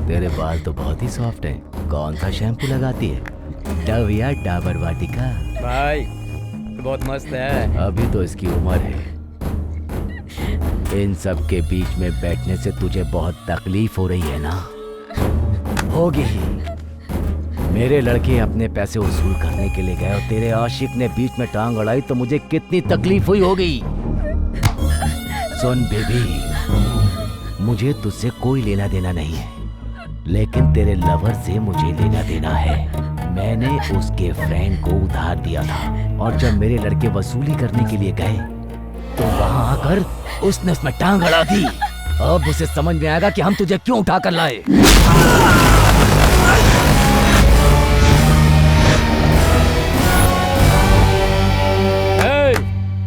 तेरे बाल तो बहुत ही सॉफ्ट हैं। कौन सा शैम्पू लगाती है? डव या डाबर वाटिका? भाई बहुत मस्त है। अभी तो इसकी उम्र है। इन सब के बीच में बैठने से तुझे बहुत तकलीफ हो रही है ना? होगी ही। मेरे लड़के अपने पैसे वसूल करने के लिए गए और तेरे आशिक ने बीच में टांग अड़ाई तो मुझे कितनी तकलीफ हुई होगी। सुन बेबी, मुझे तुझसे कोई लेना देना नहीं है, लेकिन तेरे लवर से मुझे लेना देना है। मैंने उसके फ्रेंड को उधार दिया था और जब मेरे लड़के वसूली करने के लिए गए तो वहां आकर उसने उसमें टांग अड़ा दी। अब उसे समझ में आएगा कि हम तुझे क्यों उठा कर लाए।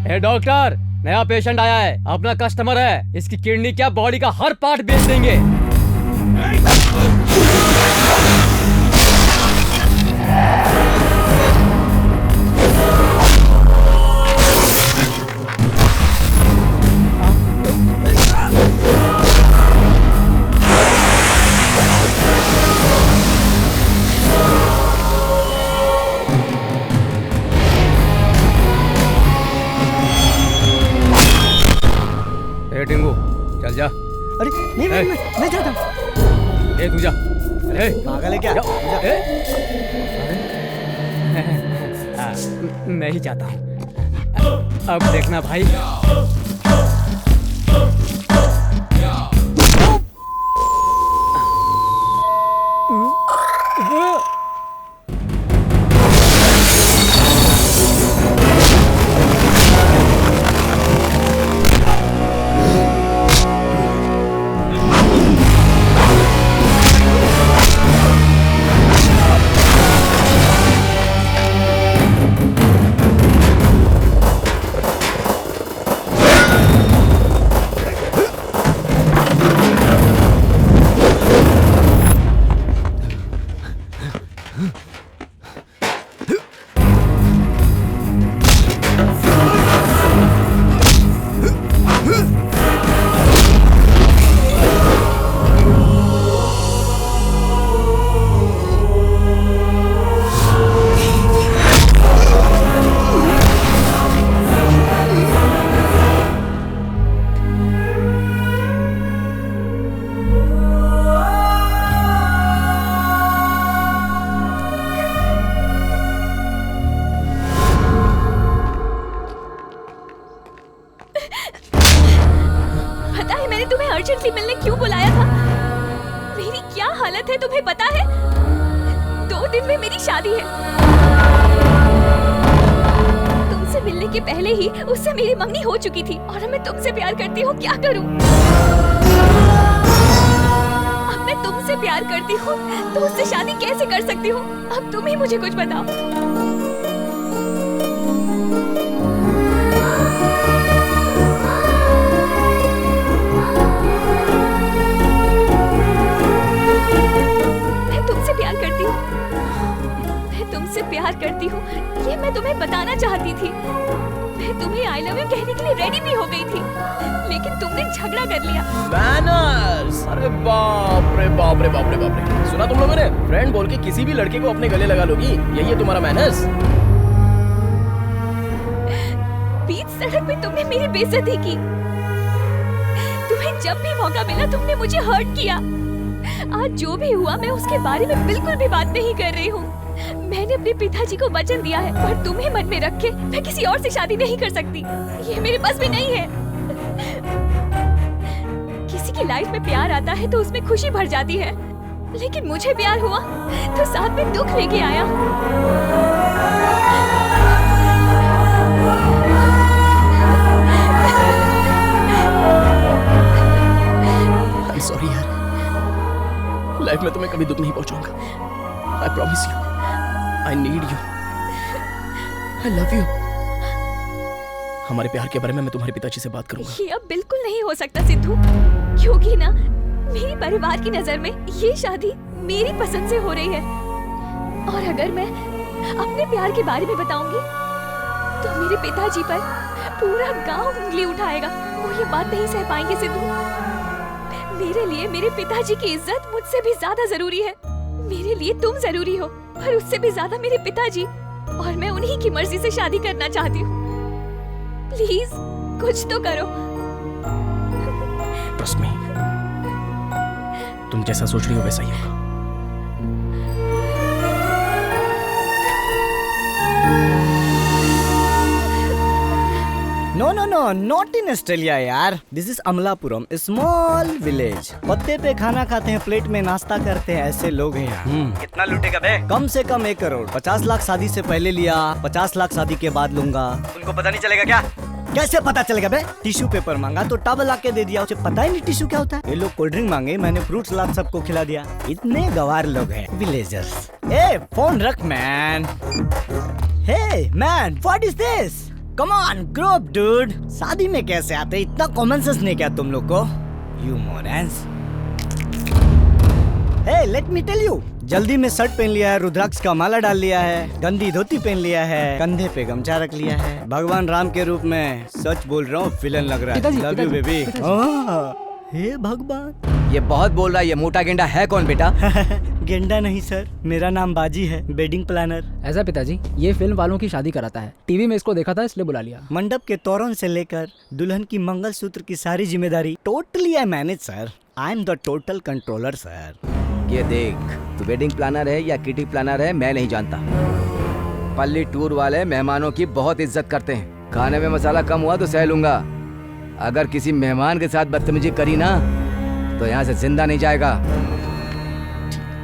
हे डॉक्टर, नया पेशेंट आया है, अपना कस्टमर है। इसकी किडनी क्या बॉडी का हर पार्ट बेच देंगे। टिंगू चल जा। अरे नहीं मैं जाता हूँ। तू जा। अरे पागल है क्या? मैं ही जाता हूँ। अब देखना भाई। अर्जेंटली मिलने क्यों बुलाया था? मेरी क्या हालत है तुम्हें पता है? 2 दिन में मेरी शादी है। तुमसे मिलने के पहले ही उससे मेरी मंगनी हो चुकी थी और मैं तुमसे प्यार करती हूँ। क्या करूँ? अब मैं तुमसे प्यार करती हूँ तो उससे शादी कैसे कर सकती हूँ? अब तुम ही मुझे कुछ बताओ। तुमसे प्यार करती हूँ ये मैं तुम्हें बताना चाहती थी। मैं तुम्हें आई लव यू कहने के लिए रेडी भी हो गई थी, लेकिन तुमने झगड़ा कर लिया। मैनर्स! अरे बाप रे बाप रे बाप रे बाप रे! सुना तुम लोगों ने? फ्रेंड बोल के किसी भी लड़के को अपने गले लगा लोगी, यही है तुम्हारा मैनर्स? बीच सड़क पे तुमने मेरी बेइज्जती की। तुम्हें जब भी मौका मिला तुमने मुझे हर्ट किया। आज जो भी हुआ मैं उसके बारे में बिल्कुल भी बात नहीं कर रही हूँ। मैंने अपने पिताजी को वचन दिया है, पर तुम्हें मन में रख के मैं किसी और से शादी नहीं कर सकती। ये मेरे बस में नहीं है। किसी की लाइफ में प्यार आता है तो उसमें खुशी भर जाती है, लेकिन मुझे प्यार हुआ तो साथ में दुख लेके आया। I'm sorry यार, लाइफ में तुम्हें कभी दुख नहीं पहुंचाऊंगा। I promise you. I need you. I love you. हमारे प्यार के बारे में मैं तुम्हारे पिताजी से बात करूंगा। ये अब बिल्कुल नहीं हो सकता सिद्धू, क्योंकि ना मेरी परिवार की नजर में ये शादी मेरी पसंद से हो रही है, और अगर मैं अपने प्यार के बारे में बताऊंगी तो मेरे पिताजी पर पूरा गांव उंगली उठाएगा। वो ये बात नहीं सह पाएंगे सिद्धू। मेरे लिए मेरे पिताजी की इज्जत मुझसे भी ज्यादा जरूरी है। मेरे लिए तुम जरूरी हो, पर उससे भी ज्यादा मेरे पिताजी, और मैं उन्हीं की मर्जी से शादी करना चाहती हूँ। प्लीज कुछ तो करो। ट्रस्ट मी, तुम जैसा सोच रही हो वैसा ही होगा। No no no, not in Australia यार। This is Amalapuram, small village. पत्ते पे खाना खाते हैं, प्लेट में नाश्ता करते हैं, ऐसे लोग हैं यहाँ। कितना लूटेगा बे? कम से कम 1 करोड़। 50 लाख शादी से पहले लिया, 50 लाख शादी के बाद लूंगा। उनको पता नहीं चलेगा क्या? कैसे पता चलेगा बे? टिश्यू पेपर मांगा तो टब ला के दे दिया, उसे पता ही नहीं टिश्यू क्या होता है। ये लोग कोल्ड ड्रिंक मांगे, मैंने फ्रूट सलाद सबको खिला दिया। इतने गवार लोग हैं विलेजर्स। ए फोन रख man. Hey man, what is this? Come on grow up dude. शादी में कैसे आते? इतना कॉमन सेंस नहीं क्या तुम लोग को? You morons. Hey let me tell you, जल्दी में शर्ट पहन लिया है, रुद्राक्ष का माला डाल लिया है, गंदी धोती पहन लिया है, कंधे पे गमछा रख लिया है। भगवान राम के रूप में सच बोल रहा हूँ, विलन लग रहा है। Love you baby. हे भगवान। ये बहुत बोल रहा है, ये मोटा गेंडा है कौन बेटा? गेंडा नहीं सर, मेरा नाम बाजी है, वेडिंग प्लानर। ऐसा पिताजी, ये फिल्म वालों की शादी कराता है। टीवी में इसको देखा था इसलिए बुला लिया। मंडप के तोरण से लेकर दुल्हन की मंगलसूत्र की सारी जिम्मेदारी totally I manage sir. I am the total controller sir. ये देख, तू वेडिंग प्लानर है या किटी प्लानर है मैं नहीं जानता। पल्ली टूर वाले मेहमानों की बहुत इज्जत करते हैं। खाने में मसाला कम हुआ तो सह लूंगा, अगर किसी मेहमान के साथ बदतमीजी करी ना तो यहाँ से जिंदा नहीं जाएगा।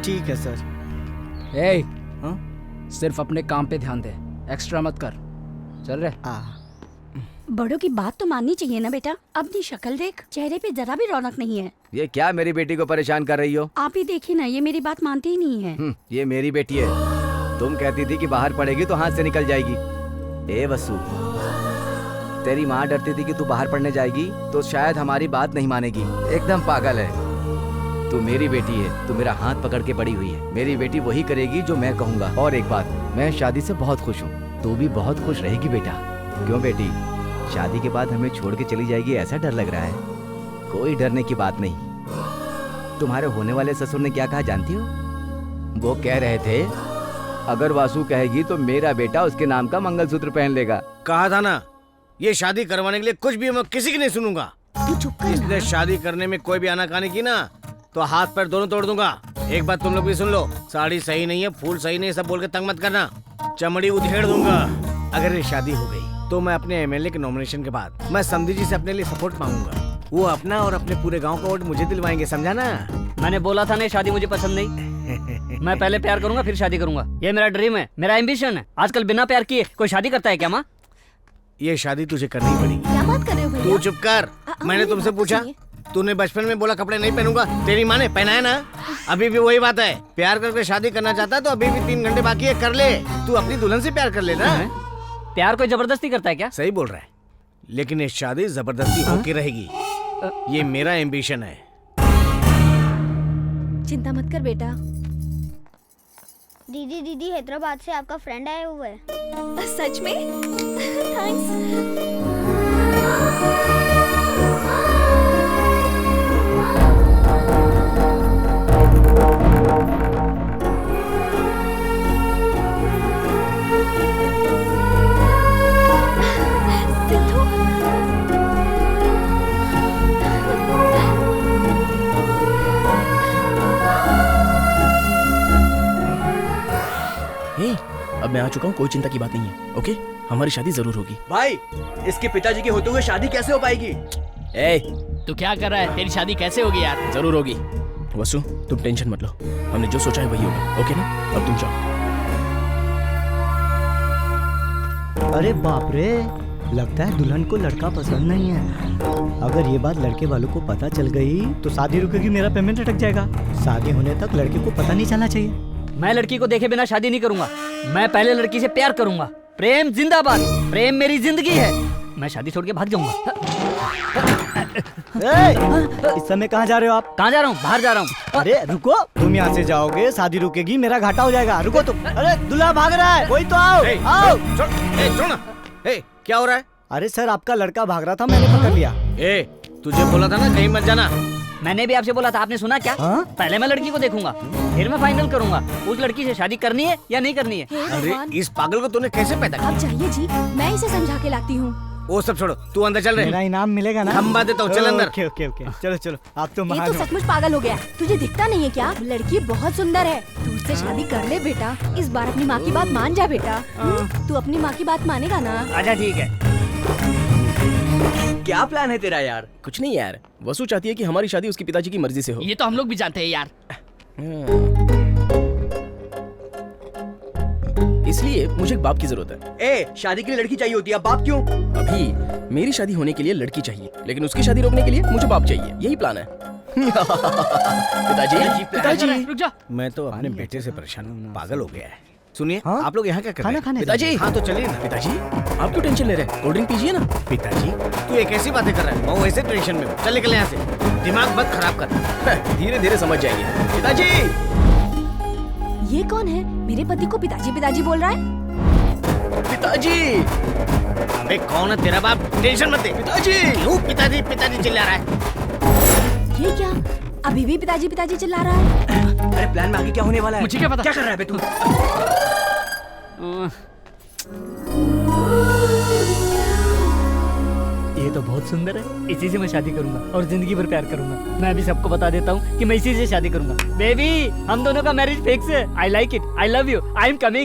ठीक है सर। ए, हाँ? सिर्फ अपने काम पे ध्यान दे, एक्स्ट्रा मत कर। चल रहे। बड़ों की बात तो माननी चाहिए ना बेटा। अपनी शक्ल देख, चेहरे पे जरा भी रौनक नहीं है। ये क्या मेरी बेटी को परेशान कर रही हो? आप ही देखिए ना, ये मेरी बात मानती ही नहीं है। ये मेरी बेटी है। तुम कहती थी कि बाहर पढ़ेगी तो हाथ से निकल जाएगी। ए वसु, तेरी माँ डरती थी कि तू बाहर पढ़ने जाएगी तो शायद हमारी बात नहीं मानेगी। एकदम पागल है। तू मेरी बेटी है, तू मेरा हाथ पकड़ के बड़ी हुई है। मेरी बेटी वही करेगी जो मैं कहूँगा। और एक बात, मैं शादी से बहुत खुश हूँ, तू भी बहुत खुश रहेगी बेटा। क्यों बेटी, शादी के बाद हमें छोड़ के चली जाएगी ऐसा डर लग रहा है? कोई डरने की बात नहीं। तुम्हारे होने वाले ससुर ने क्या कहा जानती हो? वो कह रहे थे अगर वासु कहेगी तो मेरा बेटा उसके नाम का मंगलसूत्र पहन लेगा। कहा था ना, ये शादी करवाने के लिए कुछ भी मैं किसी की नहीं सुनूंगा। तू चुप कर इसलिए शादी करने में कोई भी आनाकानी की ना तो हाथ पैर दोनों तोड़ दूंगा। एक बात तुम लोग भी सुन लो, साड़ी सही नहीं है, फूल सही नहीं है, सब बोल के तंग मत करना, चमड़ी उधेड़ दूंगा। अगर ये शादी हो गई तो मैं अपने एमएलए के नॉमिनेशन के बाद मैं समधी जी से अपने लिए सपोर्ट मांगूंगा। वो अपना और अपने पूरे गांव का वोट मुझे दिलवाएंगे, समझा ना? मैंने बोला था ना शादी मुझे पसंद नहीं। मैं पहले प्यार करूंगा फिर शादी करूंगा। ये मेरा ड्रीम है, मेरा एम्बिशन है। आजकल बिना प्यार किए कोई शादी करता है क्या माँ? ये शादी तुझे करनी ही पड़ेगी। क्या बात कर रहे हो भैया? तू चुप कर। मैंने मेरी तुमसे बात पूछा, सुनिए। तूने बचपन में बोला कपड़े नहीं पहनूंगा, तेरी माँ ने पहनाया ना। अभी भी वही बात है, प्यार करके शादी करना चाहता है तो अभी भी 3 घंटे बाकी है, कर ले। तू अपनी दुल्हन से प्यार कर लेना। प्यार कोई जबरदस्ती करता है क्या? सही बोल रहा है, लेकिन ये शादी जबरदस्ती होके रहेगी। ये मेरा एम्बिशन है। चिंता मत कर बेटा। दीदी हैदराबाद से आपका फ्रेंड आया हुआ है। सच में? थैंक्स। अब मैं आ चुका हूँ, कोई चिंता की बात नहीं है। ओके, हमारी शादी जरूर होगी। भाई, इसके पिताजी के होते हुए शादी कैसे हो पाएगी? ए, तू क्या कर रहा है? तेरी शादी कैसे होगी यार? जरूर होगी। वसु, तुम टेंशन मत लो, हमने जो सोचा है वही होगा। ओके ना? अब तुम जाओ। अरे बाप रे, लगता है दुल्हन को लड़का पसंद नहीं है। अगर ये बात लड़के वालों को पता चल गई तो शादी रुकेगी, मेरा पेमेंट अटक जाएगा। शादी होने तक लड़के को पता नहीं चलना चाहिए। मैं लड़की को देखे बिना शादी नहीं करूंगा। मैं पहले लड़की से प्यार करूंगा। प्रेम जिंदाबाद, प्रेम मेरी जिंदगी है। मैं शादी छोड़ के भाग जाऊंगा। इस समय कहाँ जा रहे हो आप? कहाँ जा रहा हूँ? बाहर जा रहा हूँ। अरे रुको, तुम यहाँ से जाओगे शादी रुकेगी, मेरा घाटा हो जाएगा। रुको तुम। अरे दूल्हा भाग रहा है, कोई तो आओ। आओ। छोड़ ना। क्या हो रहा है? अरे सर, आपका लड़का भाग रहा था, मैंने पकड़ लिया। तुझे बोला था ना कहीं मत जाना। मैंने भी आपसे बोला था, आपने सुना क्या? हाँ? पहले मैं लड़की को देखूंगा, फिर मैं फाइनल करूंगा उस लड़की से शादी करनी है या नहीं करनी है। हे अरे भगवान, इस पागल को तूने कैसे पैदा किया? आप जाइए जी, मैं इसे समझा के लाती हूँ। वो सब छोड़ो, तू अंदर चल मेरा रहे। इनाम मिलेगा ना? खंबा देता हूँ, चल अंदर। ओके ओके ओके, चलो चलो, आप तो ये महान तो हो। सचमुच पागल हो गया। तुझे दिखता नहीं है क्या? लड़की बहुत सुंदर है, तू उससे शादी कर ले बेटा। इस बार अपनी माँ की बात मान जा बेटा। तू अपनी माँ की बात मानेगा ना? अच्छा ठीक है। क्या प्लान है तेरा यार? कुछ नहीं यार, वसु चाहती है कि हमारी शादी उसके पिताजी की मर्जी से हो। ये तो हम लोग भी जानते हैं यार। इसलिए मुझे एक बाप की जरूरत है। ए, शादी के लिए लड़की चाहिए होती है, अब बाप क्यों? अभी मेरी शादी होने के लिए लड़की चाहिए, लेकिन उसकी शादी रोकने के लिए मुझे बाप चाहिए। यही प्लान है। पिताजी, पिताजी, रुक जा। मैं तो अपने बेटे से परेशान हूँ, पागल हो गया है। सुनिए, हाँ? आप लोग यहाँ क्या कर रहे खाना हैं? खाने पिताजी। हाँ तो चलिए ना। पिताजी, आप क्यों टेंशन ले रहे हैं? कोल्ड ड्रिंक पीजिए ना। पिताजी, तू ये कैसी बातें कर रहा है? मैं वैसे टेंशन में हूँ। चल निकल यहाँ से, दिमाग मत खराब कर। धीरे धीरे समझ जाएंगे। पिताजी, ये कौन है? मेरे पति को पिताजी पिताजी बोल रहा है। पिताजी, अबे कौन है तेरा बाप? टेंशन मत ले। पिताजी। क्यों पिताजी पिताजी चिल्ला रहा है? ये क्या? अभी भी पिताजी पिताजी चिल्ला रहा है। अरे प्लान में आगे क्या होने वाला है? मुझे क्या पता? क्या कर रहा है बे तू? ये तो बहुत सुंदर है, इसी से मैं शादी करूंगा और जिंदगी भर प्यार करूंगा। मैं अभी सबको बता देता हूँ कि मैं इसी से शादी करूंगा। बेबी, हम दोनों का मैरिज फिक्स है। I like it, I love you, I am coming.